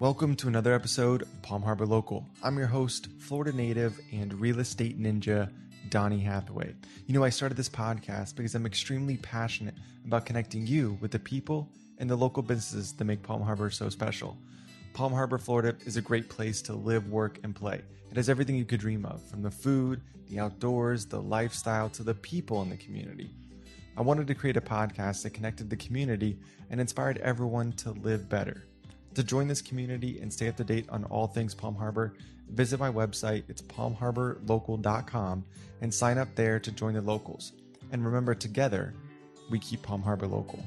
Welcome to another episode of Palm Harbor Local. I'm your host, Florida native and real estate ninja, Donnie Hathaway. You know, I started this podcast because I'm extremely passionate about connecting you with the people and the local businesses that make Palm Harbor so special. Palm Harbor, Florida is a great place to live, work, and play. It has everything you could dream of, from the food, the outdoors, the lifestyle, to the people in the community. I wanted to create a podcast that connected the community and inspired everyone to live better. To join this community and stay up to date on all things Palm Harbor, visit my website, it's palmharborlocal.com, and sign up there to join the locals. And remember, together, we keep Palm Harbor local.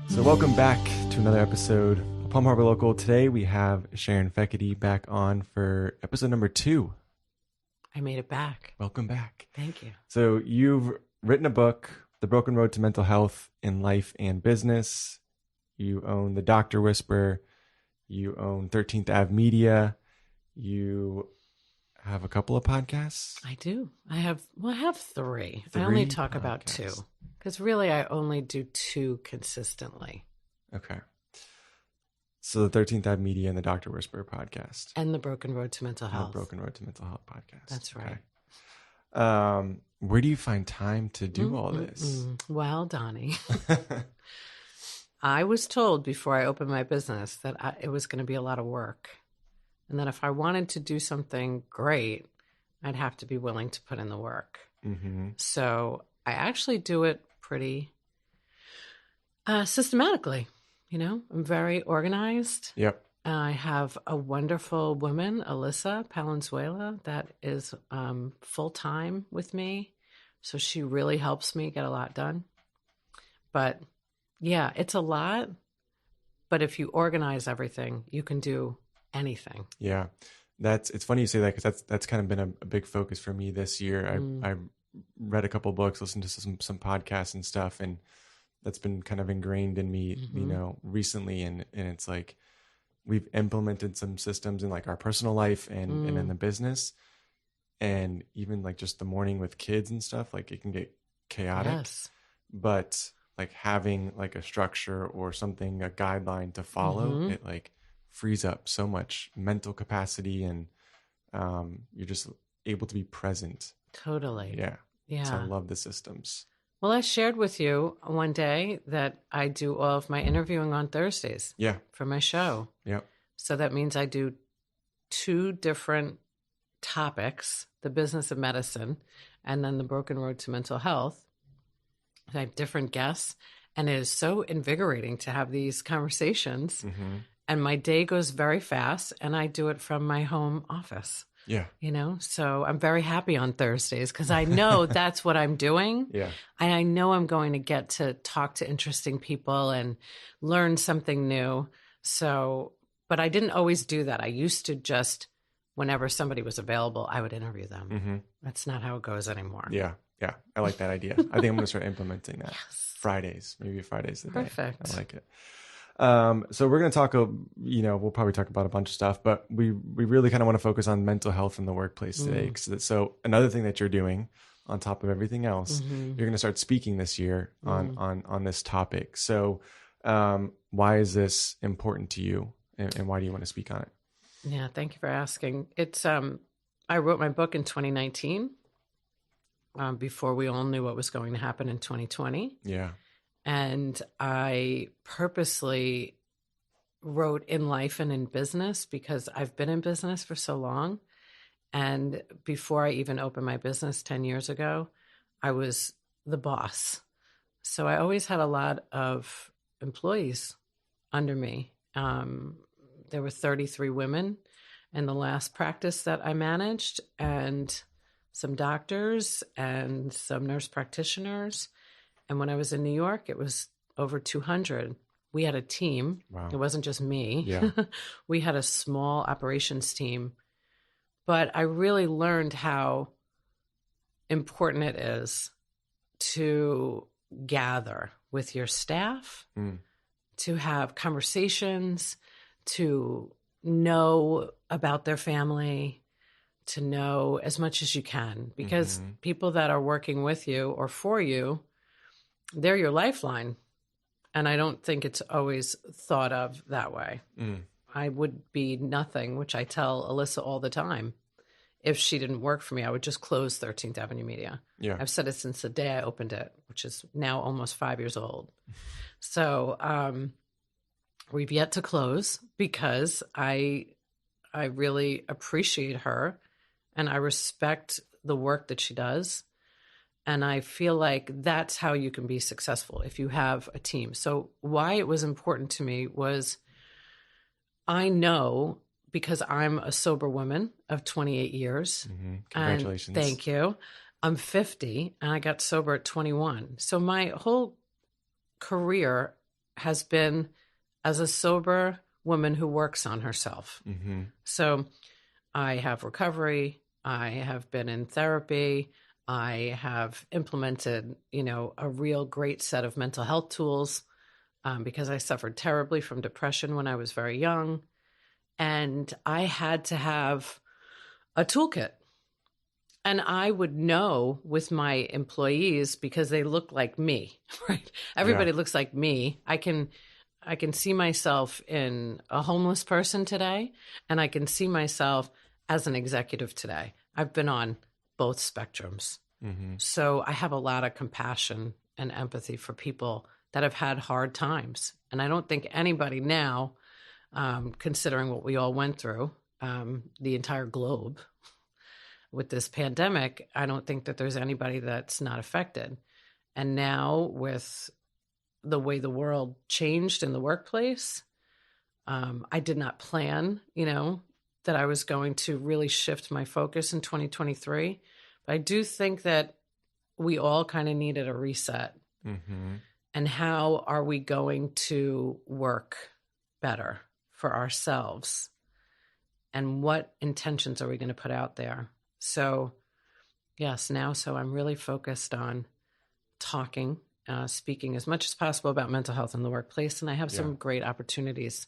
So welcome back to another episode of Palm Harbor Local. Today we have Sharon Fekete back on for episode number 2. I made it back. Welcome back. Thank you. So you've written a book, The Broken Road to Mental Health in Life and Business. You own The Doctor Whisperer. You own 13th Ave Media. You have a couple of podcasts. I do. I have 3. I only talk about 2 because really I only do 2 consistently. Okay. So the 13th Ave Media and the Doctor Whisperer podcast. And the Broken Road to Mental Health. The Broken Road to Mental Health podcast. That's right. Okay. Where do you find time to do all this? Well, Donnie, I was told before I opened my business that it was going to be a lot of work. And that if I wanted to do something great, I'd have to be willing to put in the work. Mm-hmm. So I actually do it pretty systematically. You know, I'm very organized. Yep. I have a wonderful woman, Alyssa Palenzuela, that is full-time with me. So she really helps me get a lot done. But yeah, it's a lot. But if you organize everything, you can do anything. Yeah. It's funny you say that because that's kind of been a big focus for me this year. I read a couple books, listened to some podcasts and stuff, and that's been kind of ingrained in me, you know, recently. And it's like we've implemented some systems in like our personal life and in the business. And even like just the morning with kids and stuff, like it can get chaotic. Yes. But like having like a structure or something, a guideline to follow, it like frees up so much mental capacity and you're just able to be present. Totally. Yeah. Yeah. So I love the systems. Well, I shared with you one day that I do all of my interviewing on Thursdays. Yeah. For my show. Yeah. So that means I do 2 different topics, the business of medicine and then the broken road to mental health. I have different guests, and it is so invigorating to have these conversations. And my day goes very fast, and I do it from my home office. Yeah. You know, so I'm very happy on Thursdays because I know that's what I'm doing. Yeah. And I know I'm going to get to talk to interesting people and learn something new. So, but I didn't always do that. I used to just, whenever somebody was available, I would interview them. That's not how it goes anymore. Yeah. Yeah. I like that idea. I think I'm going to start implementing that. Yes. Fridays, maybe Fridays a day. Perfect. I like it. So we're going to talk, you know, we'll probably talk about a bunch of stuff, but we really kind of want to focus on mental health in the workplace today. So another thing that you're doing on top of everything else, you're going to start speaking this year on this topic. So why is this important to you and why do you want to speak on it? Yeah. Thank you for asking. It's, I wrote my book in 2019, before we all knew what was going to happen in 2020. Yeah. And I purposely wrote in life and in business because I've been in business for so long. And before I even opened my business 10 years ago, I was the boss. So I always had a lot of employees under me. There were 33 women in the last practice that I managed, and some doctors and some nurse practitioners. And when I was in New York, it was over 200. We had a team. Wow. It wasn't just me. Yeah. We had a small operations team. But I really learned how important it is to gather with your staff, to have conversations, to know about their family, to know as much as you can, because people that are working with you or for you, they're your lifeline. And I don't think it's always thought of that way. I would be nothing, which I tell Alyssa all the time. If she didn't work for me, I would just close 13th Avenue Media. Yeah. I've said it since the day I opened it, which is now almost 5 years old. So we've yet to close because I really appreciate her and I respect the work that she does. And I feel like that's how you can be successful if you have a team. So why it was important to me was I know, because I'm a sober woman of 28 years. Congratulations. And thank you. I'm 50 and I got sober at 21. So my whole career has been as a sober woman who works on herself. So I have recovery. I have been in therapy. I have implemented, a real great set of mental health tools because I suffered terribly from depression when I was very young. And I had to have a toolkit. And I would know with my employees because they look like me, right? Everybody looks like me. I can see myself in a homeless person today, and I can see myself as an executive today. I've been on both spectrums. So I have a lot of compassion and empathy for people that have had hard times. And I don't think anybody now, considering what we all went through, the entire globe with this pandemic, I don't think that there's anybody that's not affected. And now with the way the world changed in the workplace, I did not plan, that I was going to really shift my focus in 2023. But I do think that we all kind of needed a reset. And how are we going to work better for ourselves? And what intentions are we going to put out there? So, yes, so I'm really focused on talking, speaking as much as possible about mental health in the workplace. And I have some great opportunities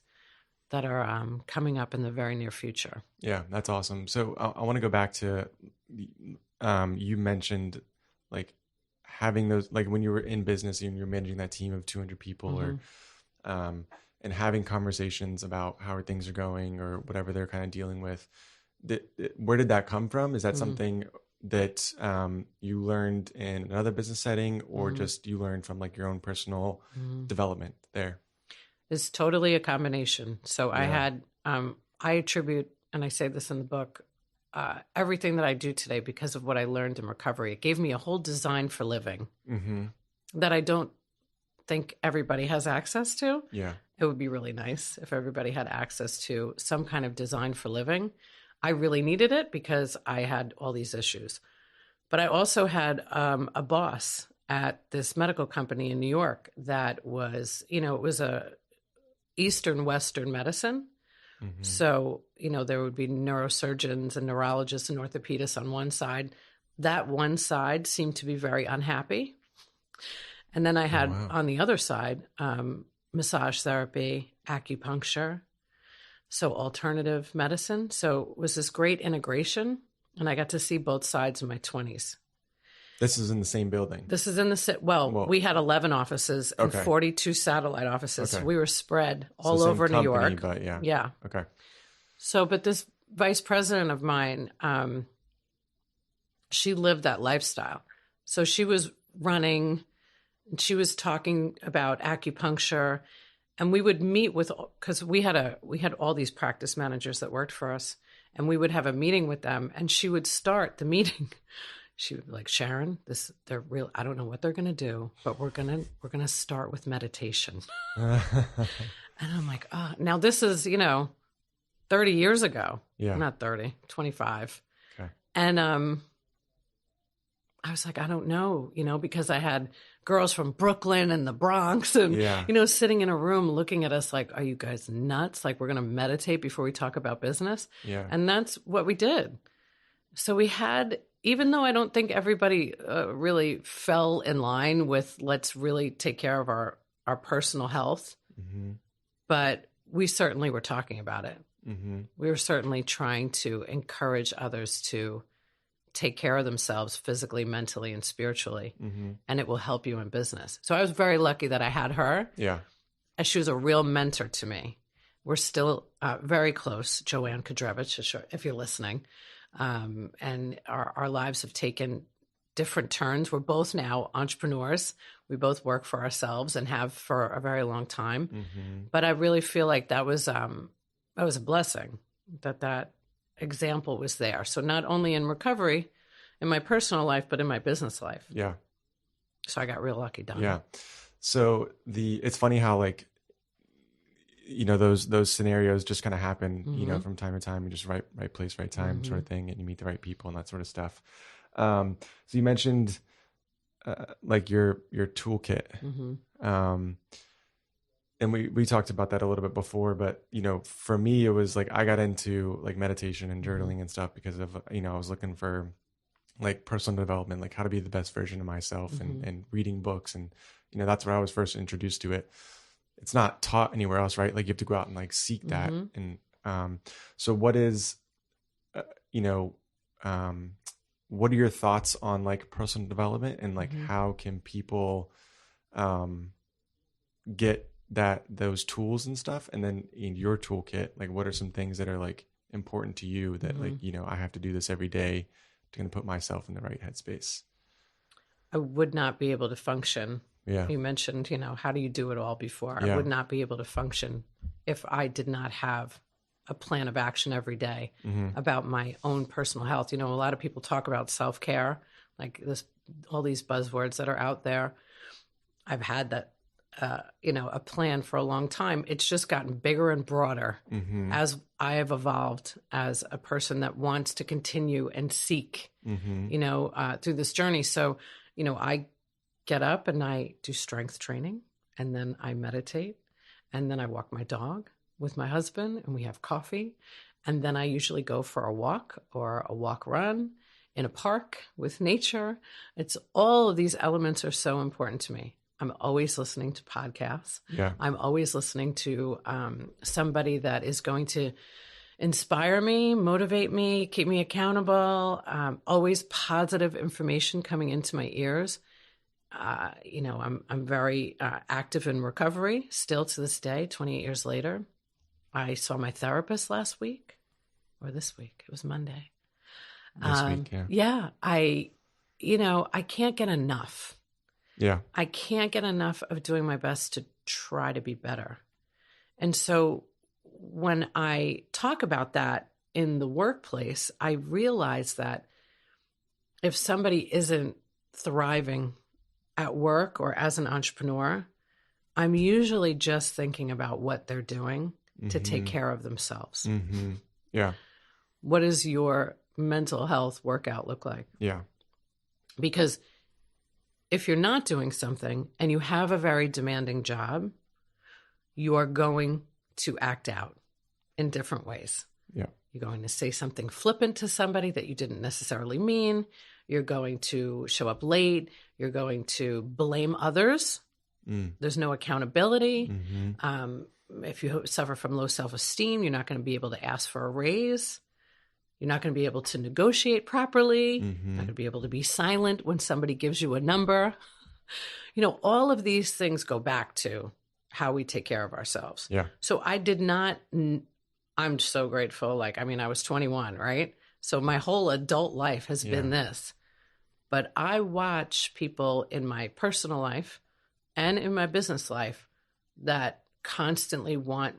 that are coming up in the very near future. Yeah, that's awesome. So I want to go back to, you mentioned like having those, like when you were in business and you're managing that team of 200 people or, and having conversations about how things are going or whatever they're kind of dealing with. Where did that come from? Is that something that you learned in another business setting or just you learned from like your own personal development there? It's totally a combination. So I had, I attribute, and I say this in the book, everything that I do today because of what I learned in recovery. It gave me a whole design for living that I don't think everybody has access to. Yeah. It would be really nice if everybody had access to some kind of design for living. I really needed it because I had all these issues. But I also had a boss at this medical company in New York that was, it was a Eastern Western medicine. So, there would be neurosurgeons and neurologists and orthopedists on one side. That one side seemed to be very unhappy. And then I had on the other side, massage therapy, acupuncture, so alternative medicine. So it was this great integration. And I got to see both sides in my 20s. This is in the same building? This is in the we had 11 offices and 42 satellite offices. Okay. We were spread all over New York. But yeah. Okay. So, but this vice president of mine, she lived that lifestyle. So she was running, she was talking about acupuncture, and we would meet with, because we had all these practice managers that worked for us, and we would have a meeting with them, and she would start the meeting. She would be like, Sharon, they're real. I don't know what they're going to do, but we're going to start with meditation. And I'm like, oh, now this is, 30 years ago. Yeah. Not 30, 25. Okay. And I was like, I don't know, because I had girls from Brooklyn and the Bronx and, sitting in a room looking at us like, are you guys nuts? Like, we're going to meditate before we talk about business. Yeah. And that's what we did. So we had, even though I don't think everybody really fell in line with let's really take care of our personal health, but we certainly were talking about it. We were certainly trying to encourage others to take care of themselves physically, mentally, and spiritually, and it will help you in business. So I was very lucky that I had her. Yeah. And she was a real mentor to me. We're still very close, Joanne Kudrevich, if you're listening. And our lives have taken different turns. We're both now entrepreneurs. We both work for ourselves and have for a very long time. But I really feel like that was a blessing that example was there. So not only in recovery, in my personal life, but in my business life. Yeah. So I got real lucky, Don. Yeah. So it's funny how like, those scenarios just kind of happen, from time to time, and just right place, right time sort of thing. And you meet the right people and that sort of stuff. So you mentioned, like your toolkit. And we talked about that a little bit before, but, for me, it was like, I got into like meditation and journaling and stuff because of, I was looking for like personal development, like how to be the best version of myself and reading books. And, that's where I was first introduced to it. It's not taught anywhere else, right? Like you have to go out and like seek that. And, so what is, what are your thoughts on like personal development and like how can people, get those tools and stuff? And then in your toolkit, like what are some things that are like important to you that like, I have to do this every day to kind of put myself in the right headspace? I would not be able to function. Yeah. You mentioned, how do you do it all before? Yeah. I would not be able to function if I did not have a plan of action every day about my own personal health. A lot of people talk about self-care, like all these buzzwords that are out there. I've had that, a plan for a long time. It's just gotten bigger and broader as I have evolved as a person that wants to continue and seek, through this journey. So, I get up and I do strength training, and then I meditate, and then I walk my dog with my husband, and we have coffee. And then I usually go for a walk or a walk run in a park with nature. It's all of these elements are so important to me. I'm always listening to podcasts. Yeah. I'm always listening to somebody that is going to inspire me, motivate me, keep me accountable. Always positive information coming into my ears. I'm very active in recovery still to this day, 28 years later. I saw my therapist last week or this week. It was Monday. This week, yeah. Yeah. I can't get enough. Yeah. I can't get enough of doing my best to try to be better. And so when I talk about that in the workplace, I realize that if somebody isn't thriving at work or as an entrepreneur, I'm usually just thinking about what they're doing to take care of themselves. Yeah. What does your mental health workout look like? Yeah. Because if you're not doing something and you have a very demanding job, you are going to act out in different ways. Yeah. You're going to say something flippant to somebody that you didn't necessarily mean. You're going to show up late. You're going to blame others. There's no accountability. If you suffer from low self-esteem, you're not going to be able to ask for a raise. You're not going to be able to negotiate properly. You're not going to be able to be silent when somebody gives you a number. All of these things go back to how we take care of ourselves. Yeah. So I'm so grateful. I was 21, right? So my whole adult life has been this. But I watch people in my personal life and in my business life that constantly want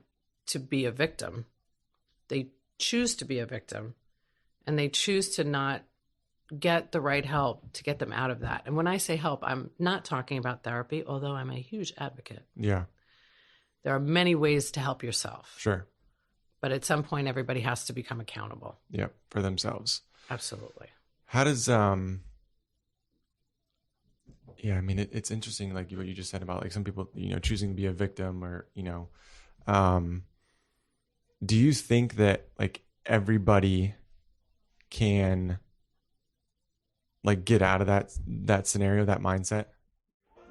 to be a victim. They choose to be a victim, and they choose to not get the right help to get them out of that. And when I say help, I'm not talking about therapy, although I'm a huge advocate. Yeah. There are many ways to help yourself. Sure. But at some point, everybody has to become accountable. Yeah. For themselves. Absolutely. How does, it's interesting, like what you just said about like some people, choosing to be a victim or, do you think that like everybody can like get out of that scenario, that mindset?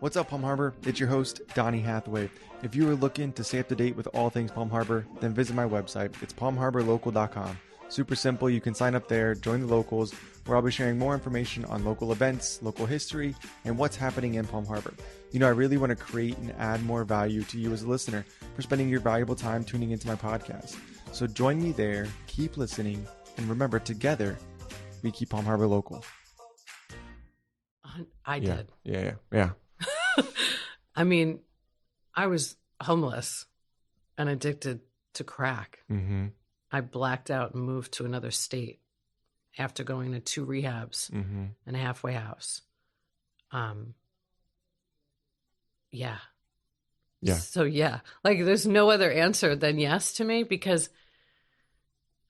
What's up, Palm Harbor? It's your host, Donnie Hathaway. If you are looking to stay up to date with all things Palm Harbor, then visit my website. It's palmharborlocal.com. Super simple. You can sign up there, join the locals, where I'll be sharing more information on local events, local history, and what's happening in Palm Harbor. You know, I really want to create and add more value to you as a listener for spending your valuable time tuning into my podcast. So join me there, keep listening, and remember, together, we keep Palm Harbor local. I did. Yeah. I mean, I was homeless and addicted to crack. Mm-hmm. I blacked out and moved to another state after going to 2 rehabs and a halfway house. Yeah. So like there's no other answer than yes to me, because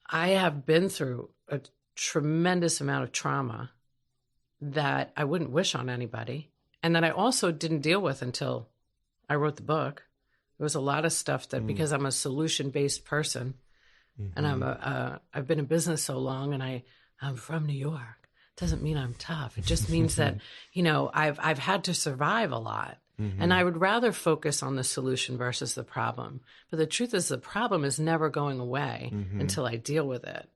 I have been through a tremendous amount of trauma that I wouldn't wish on anybody, and that I also didn't deal with until I wrote the book. There was a lot of stuff that, because I'm a solution-based person, and I've been in business so long, and I'm from New York, doesn't mean I'm tough. It just means that, you know, I've had to survive a lot. And I would rather focus on the solution versus the problem. But the truth is, the problem is never going away until I deal with it.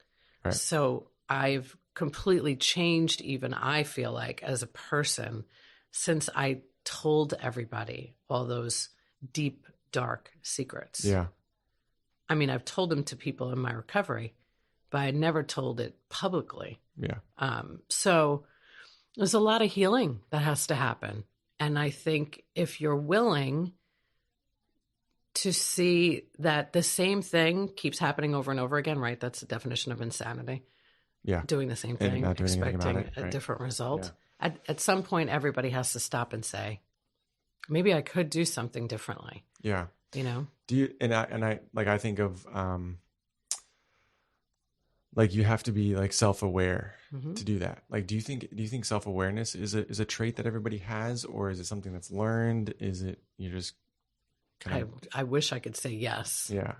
Right. So I've completely changed, even I feel like, as a person, since I told everybody all those deep, dark secrets. Yeah. I mean, I've told them to people in my recovery, but I never told it publicly. Yeah. So there's a lot of healing that has to happen. And I think if you're willing to see that the same thing keeps happening over and over again, right? That's the definition of insanity. Yeah. Doing the same thing, expecting a different result. Yeah. At some point, everybody has to stop and say, maybe I could do something differently. Yeah. You know? Do you, and I like, I think of, like you have to be like self-aware to do that. Like, do you think self-awareness is a trait that everybody has, or is it something that's learned? Is it, you just kind of... I wish I could say yes. Yeah.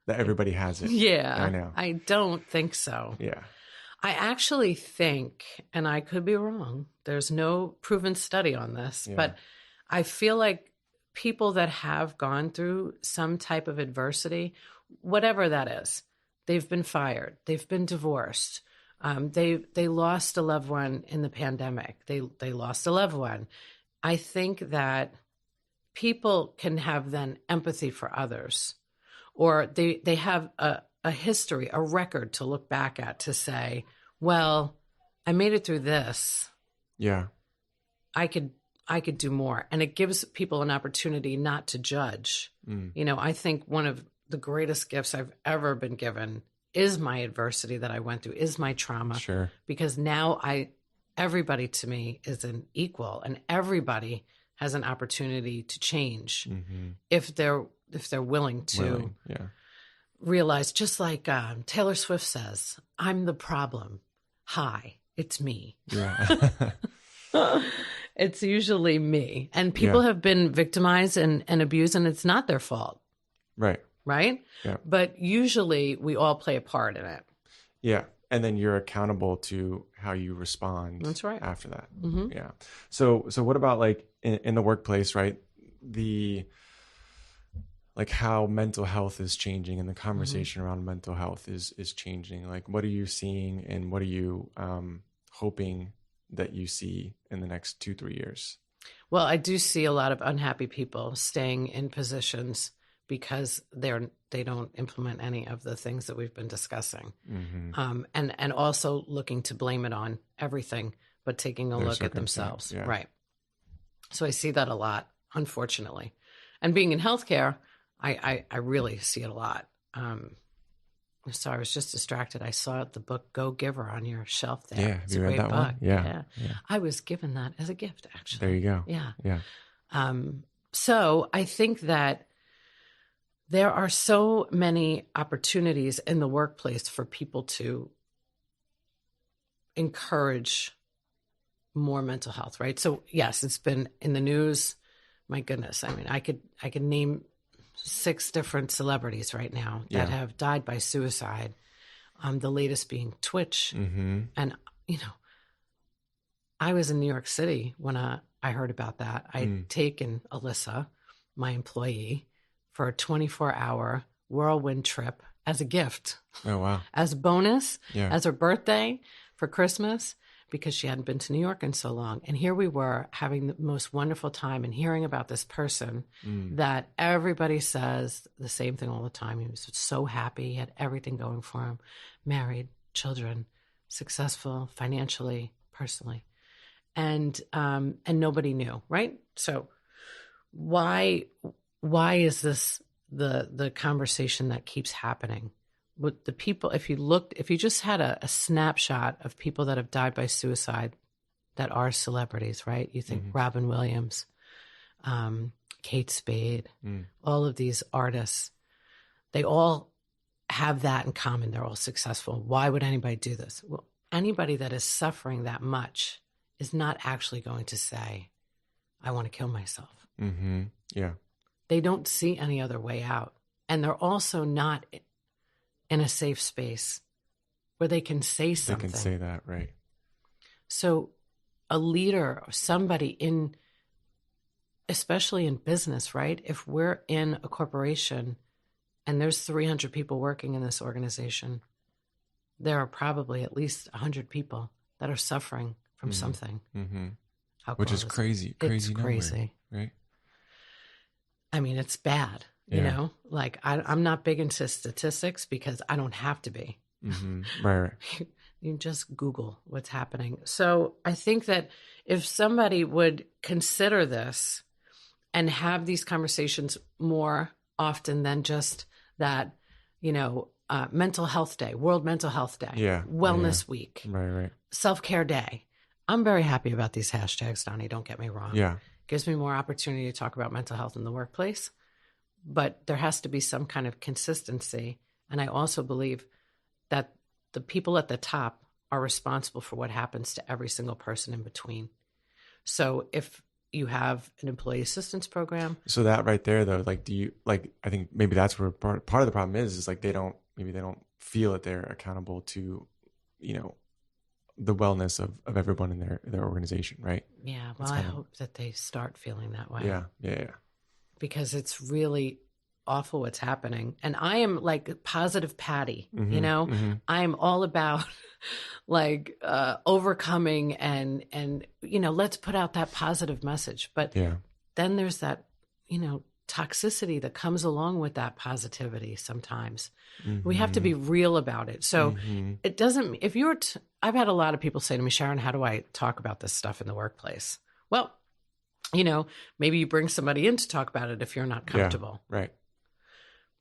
That everybody has it. Yeah. I know. I don't think so. Yeah. I actually think, and I could be wrong, there's no proven study on this, but I feel like people that have gone through some type of adversity, whatever that is, they've been fired, they've been divorced, they lost a loved one in the pandemic, they lost a loved one. I think that people can have then empathy for others, or they have a history, a record to look back at to say, well, I made it through this. Yeah. I could do more. And it gives people an opportunity not to judge. You know, I think one of the greatest gifts I've ever been given is my adversity that I went through, is my trauma. Sure. Because now everybody to me is an equal, and everybody has an opportunity to change if they're willing to. Realize, just like Taylor Swift says, I'm the problem. Hi, it's me. Yeah. It's usually me. And people have been victimized and abused, and it's not their fault. Right? Yeah. But usually we all play a part in it. Yeah. And then you're accountable to how you respond. That's right. After that. Yeah. So what about like in the workplace, right? Like how mental health is changing, and the conversation around mental health is changing. Like, what are you seeing, and what are you hoping that you see in the next 2-3 years? Well, I do see a lot of unhappy people staying in positions because they don't implement any of the things that we've been discussing, and also looking to blame it on everything, but taking a look at themselves. Yeah. Right. So I see that a lot, unfortunately, and being in healthcare, I really see it a lot. So I was just distracted. I saw the book Go Giver on your shelf there. Yeah, it's a great book. One? Yeah. I was given that as a gift, actually. There you go. Yeah. So I think that there are so many opportunities in the workplace for people to encourage more mental health, right? So yes, it's been in the news. My goodness. I mean, I could name 6 different celebrities right now that have died by suicide. The latest being Twitch. And, you know, I was in New York City when a I heard about that. I'd taken Alyssa, my employee, for a 24-hour whirlwind trip as a gift. Oh, wow. As a bonus, Yeah. as her birthday for Christmas, because she hadn't been to New York in so long. And here we were having the most wonderful time and hearing about this person that everybody says the same thing all the time. He was so happy. He had everything going for him. Married, children, successful financially, personally. And nobody knew, right? So why is this the conversation that keeps happening? With the people, if you just had a snapshot of people that have died by suicide that are celebrities, right? You think Robin Williams, Kate Spade, all of these artists, they all have that in common. They're all successful. Why would anybody do this? Well, anybody that is suffering that much is not actually going to say, I want to kill myself. Mm-hmm. Yeah. They don't see any other way out. And they're also not in a safe space where they can say something. They can say that, right. So a leader or somebody especially in business, right? If we're in a corporation and there's 300 people working in this organization, there are probably at least 100 people that are suffering from something. Mm-hmm. Which is crazy. It's number, crazy. Right? I mean, it's bad. Yeah. You know, like I'm not big into statistics because I don't have to be. Mm-hmm. Right. You just Google what's happening. So I think that if somebody would consider this and have these conversations more often than just that, mental health day, World Mental Health Day, Wellness Week, right, Self-Care Day. I'm very happy about these hashtags, Donnie. Don't get me wrong. Yeah. Gives me more opportunity to talk about mental health in the workplace. But there has to be some kind of consistency. And I also believe that the people at the top are responsible for what happens to every single person in between. So if you have an employee assistance program. So that right there, though, like, I think maybe that's where part of the problem is like they don't feel that they're accountable to, the wellness of everyone in their organization, right? Yeah. Well, I hope that they start feeling that way. Yeah. Because it's really awful what's happening. And I am like positive Patty, I'm all about like overcoming and let's put out that positive message. But then there's that, toxicity that comes along with that positivity sometimes. We have to be real about it. So it doesn't, if you're, I've had a lot of people say to me, Sharon, how do I talk about this stuff in the workplace? Well, maybe you bring somebody in to talk about it if you're not comfortable. Yeah, right.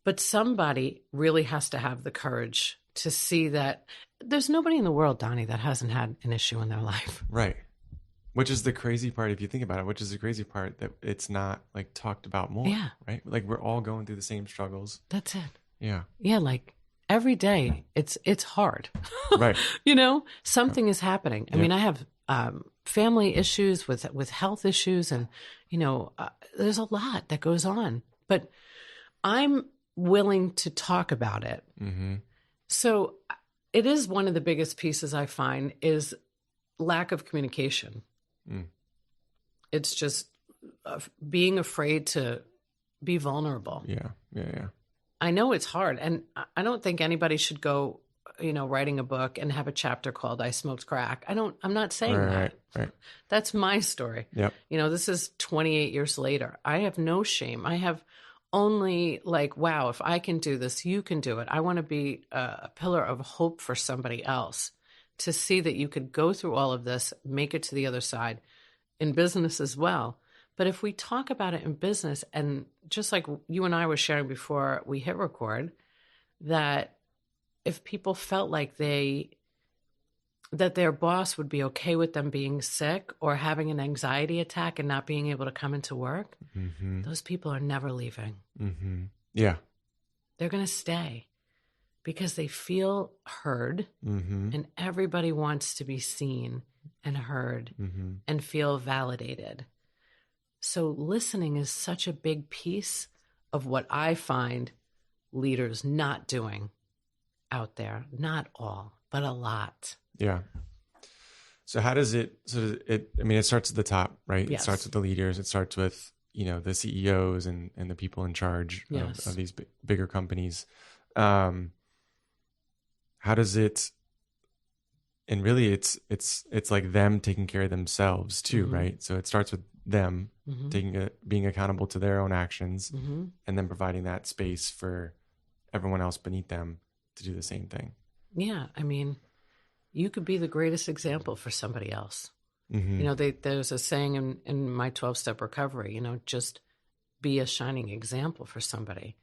But somebody really has to have the courage to see that there's nobody in the world, Donnie, that hasn't had an issue in their life. Right. Which is the crazy part, if you think about it, which is the crazy part that it's not like talked about more. Yeah. Right. Like we're all going through the same struggles. That's it. Yeah. Yeah. Like every day it's hard. Right. Something is happening. I mean, I have family issues with health issues and, there's a lot that goes on, but I'm willing to talk about it. Mm-hmm. So it is one of the biggest pieces I find is lack of communication. It's just being afraid to be vulnerable. Yeah. I know it's hard. And I don't think anybody should go, writing a book and have a chapter called I Smoked Crack. I'm not saying that. Right. That's my story. Yep. This is 28 years later. I have no shame. I have only like, wow, if I can do this, you can do it. I want to be a pillar of hope for somebody else to see that you could go through all of this, make it to the other side in business as well. But if we talk about it in business, and just like you and I were sharing before we hit record, that if people felt like that their boss would be okay with them being sick or having an anxiety attack and not being able to come into work, those people are never leaving. Mm-hmm. Yeah. They're going to stay because they feel heard, and everybody wants to be seen and heard and feel validated. So listening is such a big piece of what I find leaders not doing out there. Not all, but a lot. Yeah. So how does it, I mean, it starts at the top, right? Yes. It starts with the leaders. It starts with, the CEOs and the people in charge Yes. of these bigger companies. How does it, and really it's like them taking care of themselves too, right? So it starts with them being accountable to their own actions and then providing that space for everyone else beneath them to do the same thing. Yeah. I mean, you could be the greatest example for somebody else. There's a saying in my 12-step recovery, just be a shining example for somebody.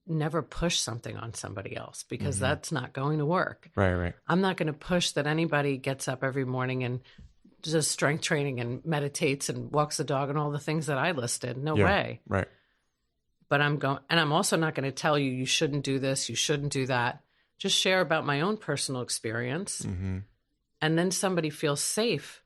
Never push something on somebody else because that's not going to work. Right. I'm not going to push that anybody gets up every morning and does strength training and meditates and walks the dog and all the things that I listed. No way. Right. But I'm also not going to tell you, you shouldn't do this, you shouldn't do that. Just share about my own personal experience. And then somebody feels safe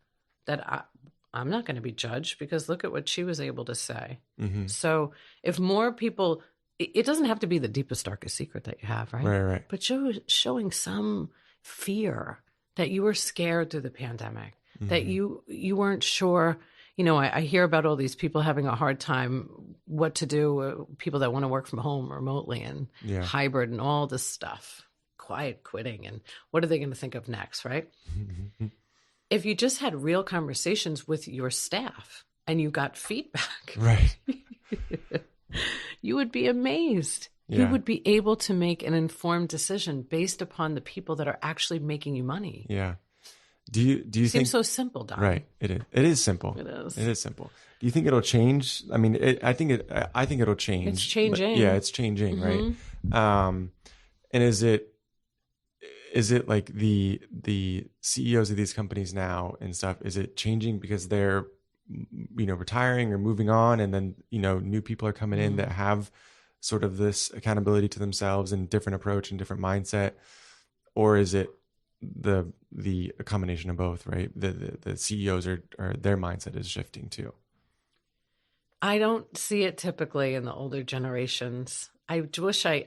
that I'm not going to be judged because look at what she was able to say. So if more people, it doesn't have to be the deepest, darkest secret that you have, right? Right. But showing some fear that you were scared through the pandemic, that you weren't sure. I hear about all these people having a hard time what to do, people that want to work from home remotely and hybrid and all this stuff, quiet quitting, and what are they going to think of next, right? If you just had real conversations with your staff and you got feedback, right, you would be amazed. Yeah. You would be able to make an informed decision based upon the people that are actually making you money. Yeah. Do you think seems so simple, Don? Right. It is. It is simple. It is. It is simple. Do you think it'll change? I mean, I think it'll change. It's changing. Yeah, it's changing, right? And is it like the CEOs of these companies now and stuff? Is it changing because they're retiring or moving on, and then new people are coming in that have sort of this accountability to themselves and different approach and different mindset, or is it the combination of both, right? The CEOs are their mindset is shifting too. I don't see it typically in the older generations. I wish I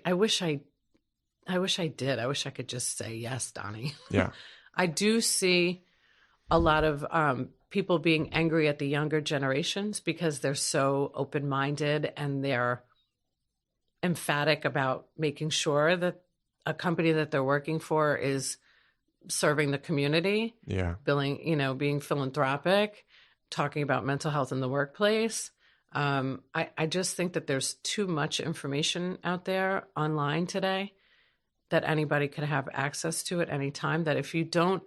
did. I wish I could just say yes, Donnie. Yeah. I do see a lot of people being angry at the younger generations because they're so open-minded and they're emphatic about making sure that a company that they're working for is serving the community, being philanthropic, talking about mental health in the workplace. I just think that there's too much information out there online today that anybody could have access to at any time, that if you don't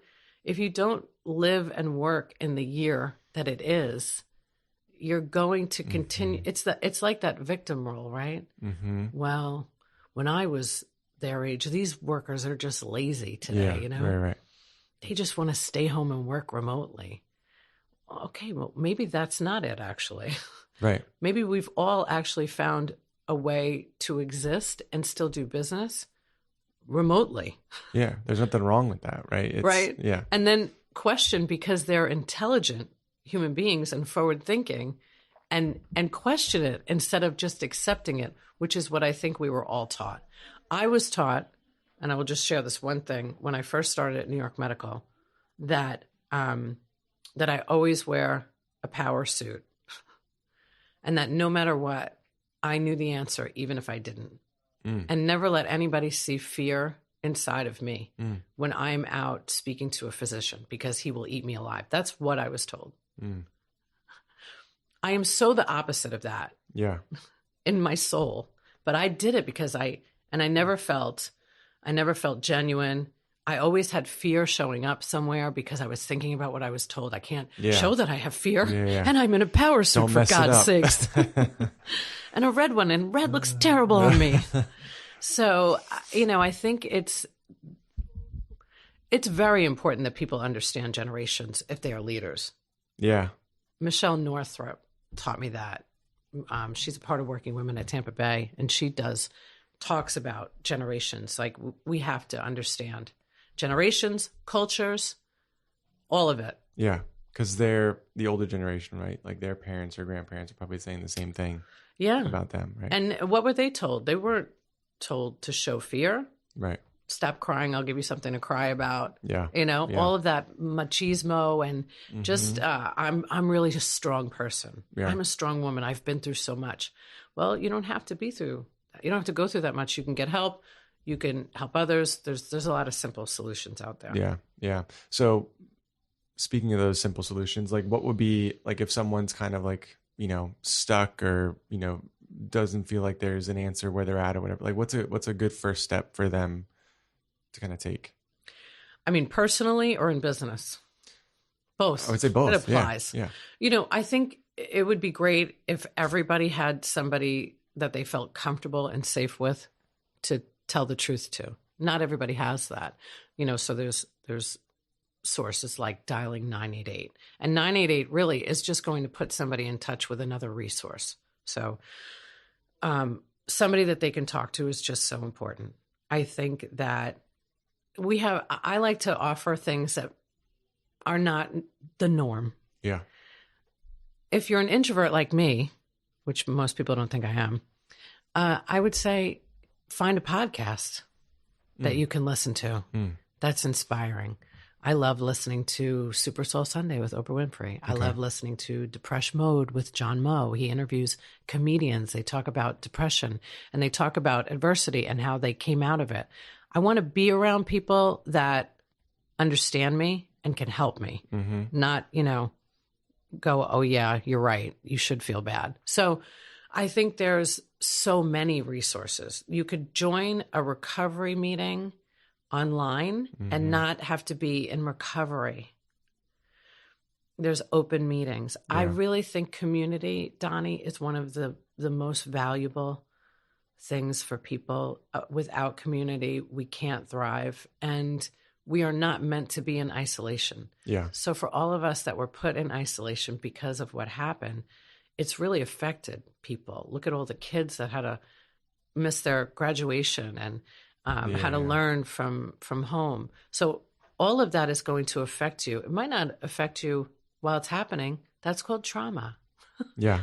live and work in the year that it is, you're going to continue. It's like that victim role, right? Well, when I was their age, these workers are just lazy today, Right. They just want to stay home and work remotely. Okay, well, maybe that's not it, actually. Right. Maybe we've all actually found a way to exist and still do business remotely. Yeah, there's nothing wrong with that, right? Right. Yeah. And then question, because they're intelligent human beings and forward thinking, and question it instead of just accepting it, which is what I think we were all taught. I was taught, and I will just share this one thing, when I first started at New York Medical, that I always wear a power suit, and that no matter what, I knew the answer, even if I didn't. And never let anybody see fear inside of me when I'm out speaking to a physician, because he will eat me alive. That's what I was told. I am so the opposite of that. Yeah. In my soul. But I did it because I never felt genuine. I always had fear showing up somewhere because I was thinking about what I was told. I can't show that I have fear. Yeah. And I'm in a power suit, for God's sakes. And a red one, and red looks terrible on me. So, I think it's very important that people understand generations if they are leaders. Yeah. Michelle Northrup taught me that. She's a part of Working Women at Tampa Bay, and she talks about generations. Like, we have to understand generations, cultures, all of it. Yeah, because they're the older generation, right? Like their parents or grandparents are probably saying the same thing about them, right? And what were they told? They weren't told to show fear. Right. stop crying, I'll give you something to cry about. Yeah. All of that machismo and just, I'm really a strong person. Yeah. I'm a strong woman. I've been through so much. Well, you don't have to you don't have to go through that much. You can get help. You can help others. There's a lot of simple solutions out there. Yeah. Yeah. So speaking of those simple solutions, like what would be like if someone's kind of like, stuck or, doesn't feel like there's an answer where they're at or whatever, like what's a good first step for them to kind of take? I mean, personally or in business? Both. I would say both. It applies. Yeah. I think it would be great if everybody had somebody that they felt comfortable and safe with to tell the truth to. Not everybody has that. So there's sources like dialing 988. And 988 really is just going to put somebody in touch with another resource. So somebody that they can talk to is just so important. I think that I like to offer things that are not the norm. Yeah. If you're an introvert like me, which most people don't think I am, I would say find a podcast that you can listen to. That's inspiring. I love listening to Super Soul Sunday with Oprah Winfrey. I love listening to Depression Mode with John Moe. He interviews comedians. They talk about depression and they talk about adversity and how they came out of it. I want to be around people that understand me and can help me, not, go, oh yeah, you're right. You should feel bad. So I think there's so many resources. You could join a recovery meeting online and not have to be in recovery. There's open meetings. Yeah. I really think community, Donnie, is one of the most valuable things for people. Without community, we can't thrive. And we are not meant to be in isolation. Yeah. So for all of us that were put in isolation because of what happened, it's really affected people. Look at all the kids that had to miss their graduation and how to learn from home. So all of that is going to affect you. It might not affect you while it's happening. That's called trauma. Yeah.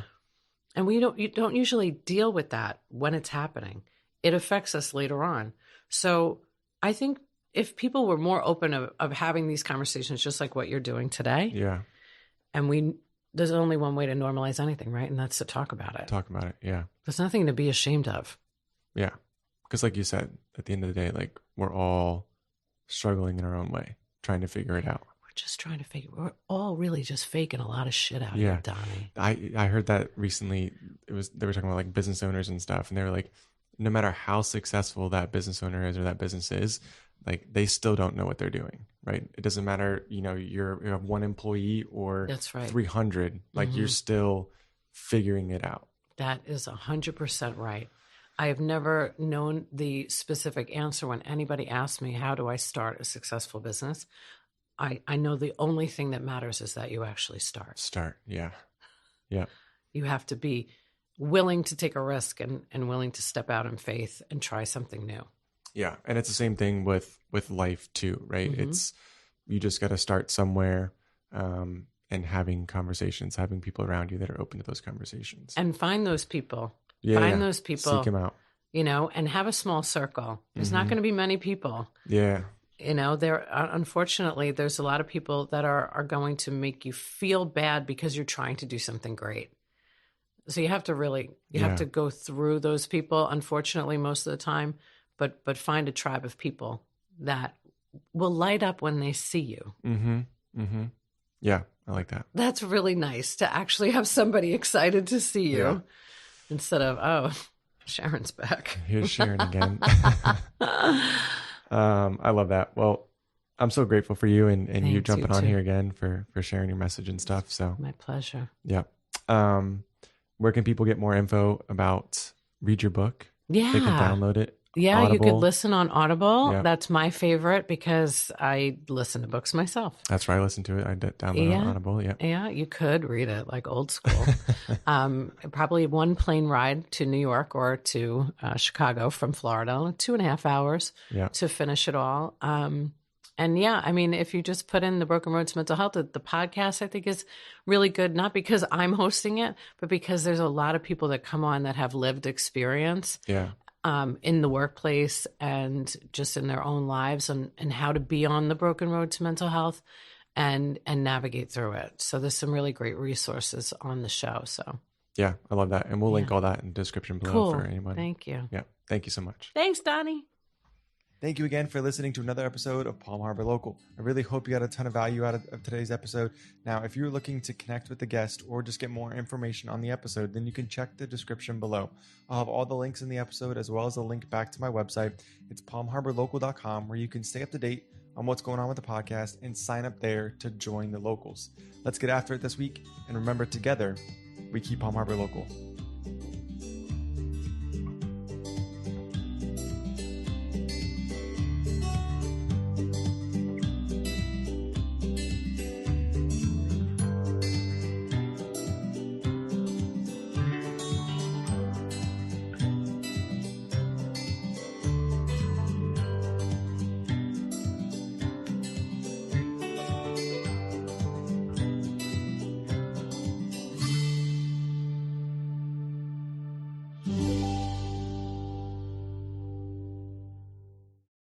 And you don't usually deal with that when it's happening. It affects us later on. So I think if people were more open of having these conversations, just like what you're doing today. Yeah. And there's only one way to normalize anything, right? And that's to talk about it. Talk about it. Yeah. There's nothing to be ashamed of. Yeah. Because like you said, at the end of the day, like we're all struggling in our own way, trying to figure it out. We're all really just faking a lot of shit out here, Donnie. I heard that recently. They were talking about like business owners and stuff. And they were like, no matter how successful that business owner is or that business is, like they still don't know what they're doing, right? It doesn't matter, you have one employee or that's right. 300, like you're still figuring it out. That is 100% right. I have never known the specific answer when anybody asks me, how do I start a successful business? I know the only thing that matters is that you actually start. Yeah. Yeah. You have to be willing to take a risk and willing to step out in faith and try something new. Yeah. And it's the same thing with life too, right? It's, you just got to start somewhere and having conversations, having people around you that are open to those conversations. And find those people. Find those people. Seek them out. And have a small circle. There's not going to be many people. Yeah. Unfortunately, there's a lot of people that are going to make you feel bad because you're trying to do something great. So you have to have to go through those people, unfortunately, most of the time, but find a tribe of people that will light up when they see you. Yeah, I like that. That's really nice to actually have somebody excited to see you instead of, oh, Sharon's back. Here's Sharon again. I love that. Well, I'm so grateful for you and you jumping on here again for sharing your message and stuff. So my pleasure. Yeah. Where can people get more info about read your book? Yeah. They can download it. Yeah, Audible. You could listen on Audible. Yeah. That's my favorite because I listen to books myself. That's where I listen to it. I download it on Audible. Yeah. Yeah, you could read it like old school. Probably one plane ride to New York or to Chicago from Florida, 2.5 hours to finish it all. If you just put in the Broken Roads Mental Health, the podcast, I think is really good, not because I'm hosting it, but because there's a lot of people that come on that have lived experience. Yeah. in the workplace and just in their own lives, and how to be on the broken road to mental health and navigate through it. So there's some really great resources on the show. So yeah, I love that. And we'll link all that in the description below for anyone. Thank you. Yeah. Thank you so much. Thanks, Donnie. Thank you again for listening to another episode of Palm Harbor Local. I really hope you got a ton of value out of today's episode. Now, if you're looking to connect with the guest or just get more information on the episode, then you can check the description below. I'll have all the links in the episode as well as a link back to my website. It's palmharborlocal.com, where you can stay up to date on what's going on with the podcast and sign up there to join the locals. Let's get after it this week. And remember, together, we keep Palm Harbor local.